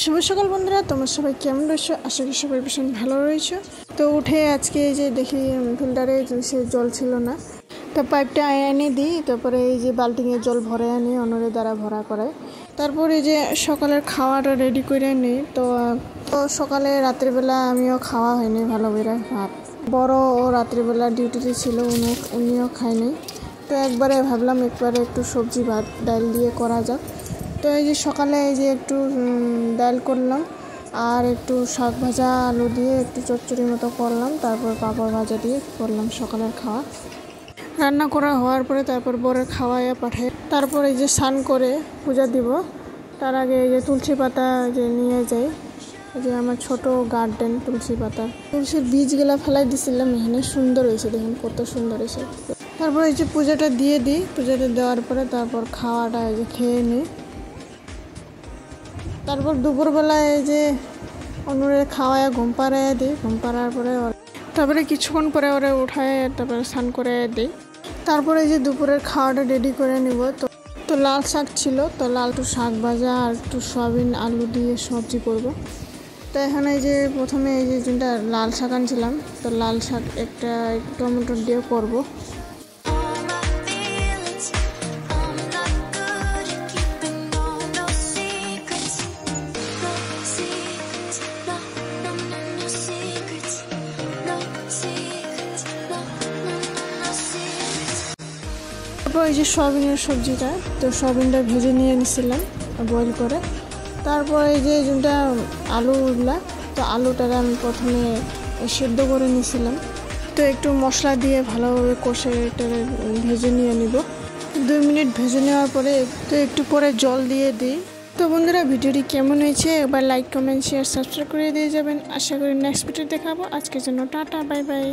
শুভ সকাল বন্ধুরা, তোমরা সবাই কেমন রয়েছো? আশা করি সবাই ভীষণ ভালো রয়েছো। তো উঠে আজকে এই যে দেখি ফিল্টারে সে জল ছিল না, তো পাইপটা এনে দিই, তারপরে এই যে বালতিতে জল ভরে আনি, অন্যের দ্বারা ভরা করে। তারপরে এই যে সকালের খাওয়াটা রেডি করে নিই। তো সকালে রাত্রিবেলা আমিও খাওয়া হয়নি ভালো করে ভাত। বড় ও রাত্রিবেলা ডিউটিতে ছিল, উনিও খায়নি। তো একবারে ভাবলাম একটু সবজি ভাত ডাল দিয়ে করা যাক। তো এই যে সকালে এই যে একটু ডাল করলাম আর একটু শাক ভাজা আলু দিয়ে একটু চচ্চড়ি মতো করলাম, তারপর পাঁপড় ভাজা দিয়ে করলাম সকালের খাওয়া। রান্না করা হওয়ার পরে তারপর বরের খাওয়াইয়া পাঠাই। তারপর এই যে স্নান করে পূজা দিব, তার আগে এই যে তুলসী পাতা যে নিয়ে যাই। এই যে আমার ছোট গার্ডেন তুলসী পাতা, তুলসীর বীজগুলা ফেলাই দিছিলাম, এখানে সুন্দর হয়েছে, দেখুন কত সুন্দর হয়েছে। তারপর এই যে পূজাটা দিয়ে দিই, পূজাটা দেওয়ার পরে তারপর খাওয়াটা এই যে খেয়ে নিই। তারপর দুপুরবেলায় এই যে অনুরে খাওয়ায় ঘুম পাড়াইয়া দিই, ঘুম পাড়ার পরে তারপরে কিছুক্ষণ পরে ওরা উঠায়, তারপরে স্নান করে দিই। তারপরে এই যে দুপুরের খাওয়াটা রেডি করে নিব। তো লাল শাক ছিল, তো লাল একটু শাক ভাজা আর একটু সয়াবিন আলু দিয়ে সবজি করব। তো এখানে এই যে প্রথমে এই যে যেটা লাল শাক আনছিলাম, তো লাল শাক একটা টমেটো দিয়ে করব। তারপর এই যে সয়াবিনের সবজিটা, তো সয়াবিনটা ভেজে নিয়ে নিয়েছিলাম বয়েল করে। তারপর এই যে যেটা আলুগুলা, তো আলুটাকে আমি প্রথমে সেদ্ধ করে নিয়েছিলাম। তো একটু মশলা দিয়ে ভালোভাবে কষে ভেজে নিয়ে নিব। 2 মিনিট ভেজে নেওয়ার পরে একটু পরে জল দিয়ে দিই। তো বন্ধুরা, ভিডিওটি কেমন হয়েছে একবার লাইক কমেন্ট শেয়ার সাবস্ক্রাইব করে দিয়ে যাবেন। আশা করি নেক্সট ভিডিও দেখাবো। আজকের জন্য টাটা, বাই বাই।